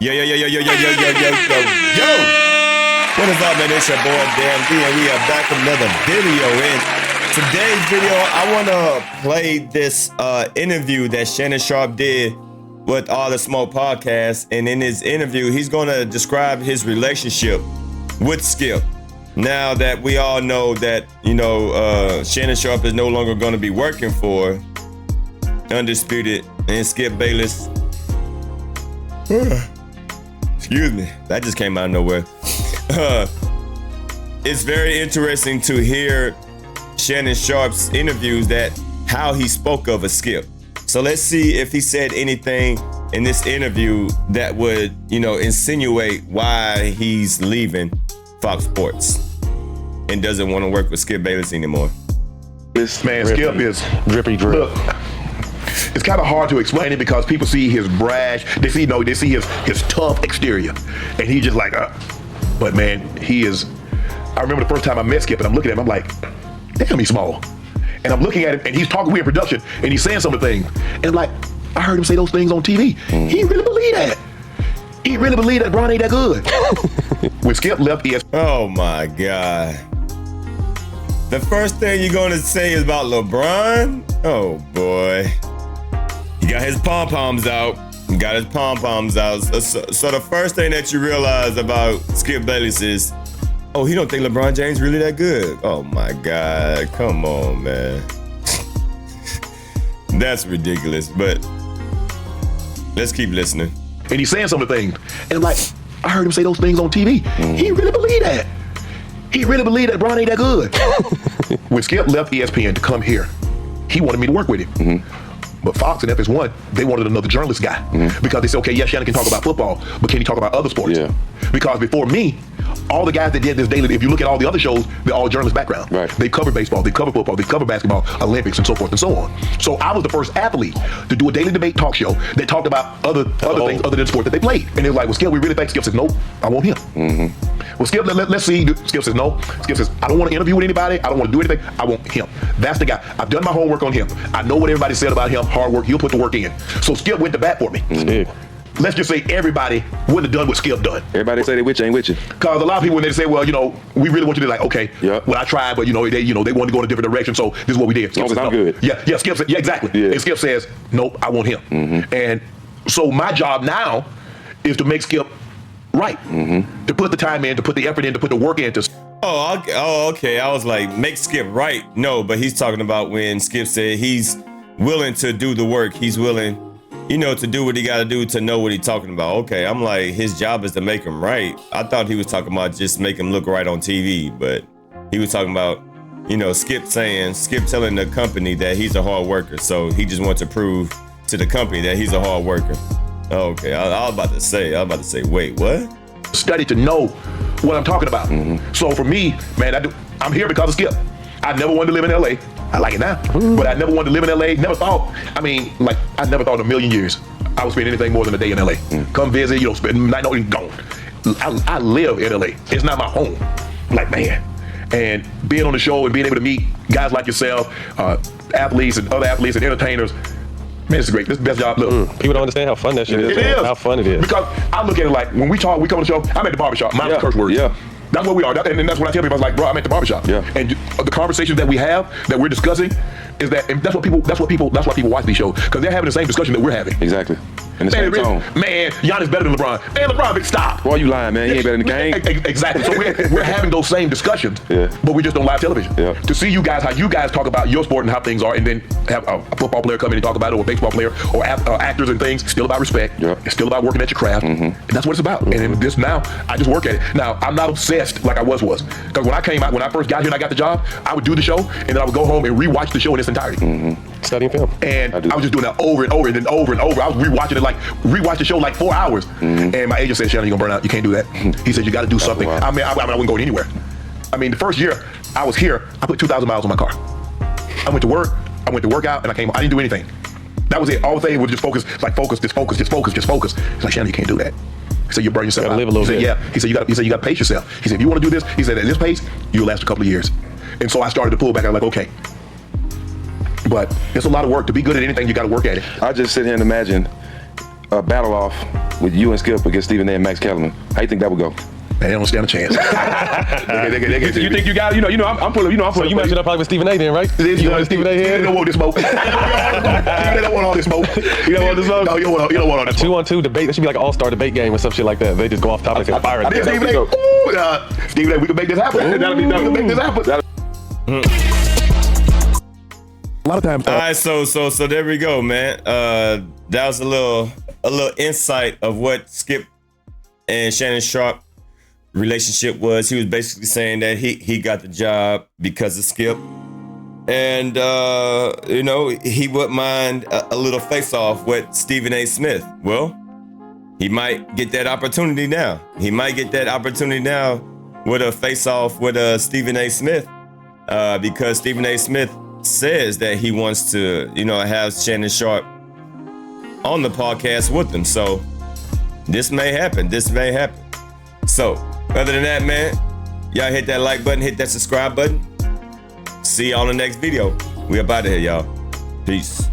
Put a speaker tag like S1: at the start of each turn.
S1: Yo. What is up, man? It's your boy, Dan D, and we are back with another video. In today's video, I want to play this interview that Shannon Sharpe did with All the Smoke podcast. And in his interview, he's going to describe his relationship with Skip. Now that we all know that, Shannon Sharpe is no longer going to be working for Undisputed and Skip Bayless. Excuse me, that just came out of nowhere. It's very interesting to hear Shannon Sharpe's interviews, that how he spoke of a Skip. So let's see if he said anything in this interview that would, insinuate why he's leaving Fox Sports and doesn't want to work with Skip Bayless anymore.
S2: This man, Skip is drippy drip. Look, it's kind of hard to explain it because people see his brash, they see his tough exterior, and he's just like, but man, he is. I remember the first time I met Skip, and I'm looking at him, I'm like, damn, he's small. And I'm looking at him, and he's talking with production, and he's saying some of the things, and I'm like, I heard him say those things on TV. He really believed that. He really believed that Bron ain't that good. When Skip left ESPN.
S1: Oh my God. The first thing you're gonna say is about LeBron? Oh boy. He got his pom-poms out. So the first thing that you realize about Skip Bayless is, oh, he don't think LeBron James really that good. Oh my God, come on, man. That's ridiculous, but let's keep listening.
S2: And he's saying some of the things, and I'm like, I heard him say those things on TV. He really believed that. He really believed that Bron ain't that good. When Skip left ESPN to come here, he wanted me to work with him. But Fox and FS1, they wanted another journalist guy. Because they said, okay, yeah, Shannon can talk about football, but can he talk about other sports? Yeah. Because before me, all the guys that did this daily, if you look at all the other shows, they're all journalist background. Right. They cover baseball, they cover football, they cover basketball, Olympics, and so forth and so on. So I was the first athlete to do a daily debate talk show that talked about other things other than sport that they played. And they were like, well, Skip, we really think. Skip says, nope, I want him. Well, Skip, let's see. Skip says, no. Skip says, I don't want to interview with anybody. I don't want to do anything. I want him. That's the guy. I've done my homework on him. I know what everybody said about him. Hard work. He'll put the work in. So Skip went to bat for me. Let's just say everybody wouldn't have done what Skip done.
S3: Everybody say they with you, ain't with you.
S2: Because a lot of people, when they say, well, we really want you to, like, okay, well, I tried, but they wanted to go in a different direction, so this is what we did. Skip says,
S3: I'm
S2: no.
S3: good.
S2: Yeah, Skip said, yeah, exactly. Yeah. And Skip says, nope, I want him. And so my job now is to make Skip right. To put the time in, to put the effort in, to put the work in.
S1: Oh, okay. I was like, make Skip right. No, but he's talking about when Skip said he's willing to do the work. He's willing, to do what he got to do to know what he's talking about. Okay, I'm like, his job is to make him right. I thought he was talking about just make him look right on TV, but he was talking about, Skip telling the company that he's a hard worker. So he just wants to prove to the company that he's a hard worker. Okay, I was about to say, wait, what?
S2: Study to know what I'm talking about. So for me, man, I'm here because of Skip. I never wanted to live in LA. I like it now, but I never wanted to live in LA. Never thought, I never thought in a million years I would spend anything more than a day in LA. Come visit, spend night, gone. I live in LA. It's not my home. Like, man. And being on the show and being able to meet guys like yourself, athletes and other athletes and entertainers, man, it's great. This is the best job. Look,
S3: people don't understand how fun that shit is. It is. How fun it is.
S2: Because I look at it like, when we come on the show, I'm at the barbershop. Mine's curse words. Yeah. That's what we are. And that's when I tell people, I was like, bro, I'm at the barbershop. Yeah. And the conversations that we have, that we're discussing, is that, and that's why people watch these shows, because they're having the same discussion that we're having.
S3: Exactly. In the same tone.
S2: Man, Giannis better than LeBron. Man, LeBron, big stop.
S3: Why you lying, man? He ain't better than the game.
S2: Exactly. So we're having those same discussions, but we just on live television. Yeah. To see you guys, how you guys talk about your sport and how things are, and then have a football player come in and talk about it, or a baseball player, or actors and things, still about respect. Yeah. It's still about working at your craft. And that's what it's about. And in this now, I just work at it. Now, I'm not obsessed like I was. Because when I first got here and I got the job, I would do the show, and then I would go home and rewatch the show in its entirety.
S3: Studying film.
S2: And I was just doing that over and over and then over and over. I was rewatch the show like 4 hours. And my agent said, Shannon, you're gonna burn out. You can't do that. He said, you gotta do something. Wow. I wouldn't go anywhere. The first year I was here, I put 2,000 miles on my car. I went to work, I went to work out, and I came home. I didn't do anything. That was it. All the thing was just focus. It's like, Shannon, you can't do that. He said, you burn yourself out.
S3: Live a little bit.
S2: Yeah. He said, you gotta pace yourself. He said, if you wanna do this, he said, at this pace, you'll last a couple of years. And so I started to pull back. I was like, okay. But it's a lot of work. To be good at anything, you gotta work at it.
S3: I just sit here and imagine a battle off with you and Skip against Stephen A. and Max Kellerman. How you think that would go?
S2: Man, they don't stand a chance.
S3: You think you got? I'm pulling. I'm
S4: So
S3: pulling.
S4: you matching up probably with Stephen A. then, right? You know Stephen A.
S2: They
S4: here?
S2: don't want this smoke. They don't want all this smoke.
S3: You don't want this smoke?
S2: No, you don't want all this smoke.
S4: 2-on-2 debate. That should be like an all-star debate game or some shit like that. They just go off topic and fire it.
S2: Stephen A. Stephen A. We can make this happen. We can make this happen. A lot of times.
S1: All right, so there we go, man. That was a little insight of what Skip and Shannon Sharpe relationship was. He was basically saying that he got the job because of Skip, and he wouldn't mind a little face-off with Stephen A. Smith. Well, he might get that opportunity now. He might get that opportunity now with a face-off with Stephen A. Smith, because Stephen A. Smith says that he wants to, have Shannon Sharpe on the podcast with him. So this may happen. So other than that, man, y'all hit that like button, hit that subscribe button. See y'all in the next video. We up out of here, y'all. Peace.